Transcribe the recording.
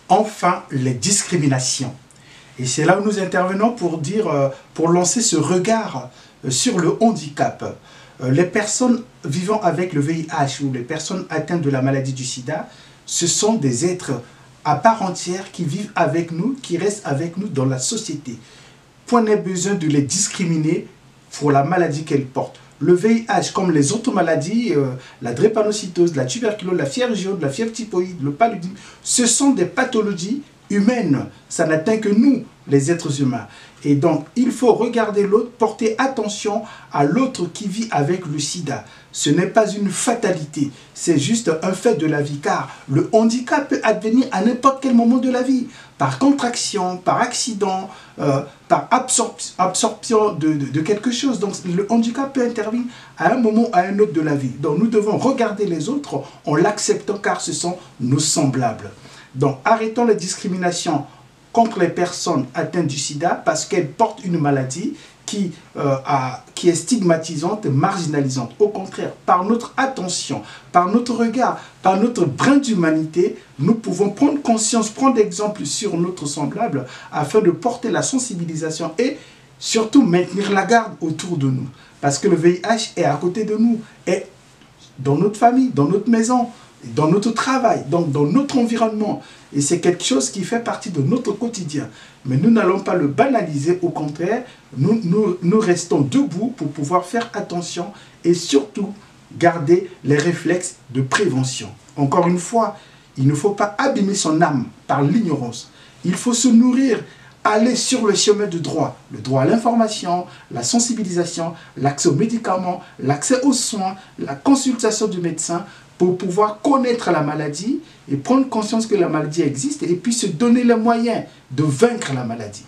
Enfin, les discriminations. Et c'est là où nous intervenons pour pour lancer ce regard sur le handicap. Les personnes vivant avec le VIH ou les personnes atteintes de la maladie du sida, ce sont des êtres à part entière qui vivent avec nous, qui restent avec nous dans la société. Point n'est besoin de les discriminer pour la maladie qu'elles portent. Le VIH, comme les autres maladies, la drépanocytose, la tuberculose, la fièvre jaune, la fièvre typhoïde, le paludisme, ce sont des pathologies humaines. Ça n'atteint que nous, les êtres humains. Et donc, il faut regarder l'autre, porter attention à l'autre qui vit avec le sida. Ce n'est pas une fatalité, c'est juste un fait de la vie, car le handicap peut advenir à n'importe quel moment de la vie, par contraction, par accident, par absorption de quelque chose. Donc, le handicap peut intervenir à un moment ou à un autre de la vie. Donc, nous devons regarder les autres en l'acceptant, car ce sont nos semblables. Donc, arrêtons les discriminations contre les personnes atteintes du sida parce qu'elles portent une maladie qui est stigmatisante et marginalisante. Au contraire, par notre attention, par notre regard, par notre brin d'humanité, nous pouvons prendre conscience, prendre exemple sur notre semblable afin de porter la sensibilisation et surtout maintenir la garde autour de nous. Parce que le VIH est à côté de nous, est dans notre famille, dans notre maison, dans notre travail, donc dans notre environnement. Et c'est quelque chose qui fait partie de notre quotidien. Mais nous n'allons pas le banaliser, au contraire, nous restons debout pour pouvoir faire attention et surtout garder les réflexes de prévention. Encore une fois, il ne faut pas abîmer son âme par l'ignorance. Il faut se nourrir, aller sur le chemin du droit. Le droit à l'information, la sensibilisation, l'accès aux médicaments, l'accès aux soins, la consultation du médecin, pour pouvoir connaître la maladie et prendre conscience que la maladie existe et puis se donner les moyens de vaincre la maladie.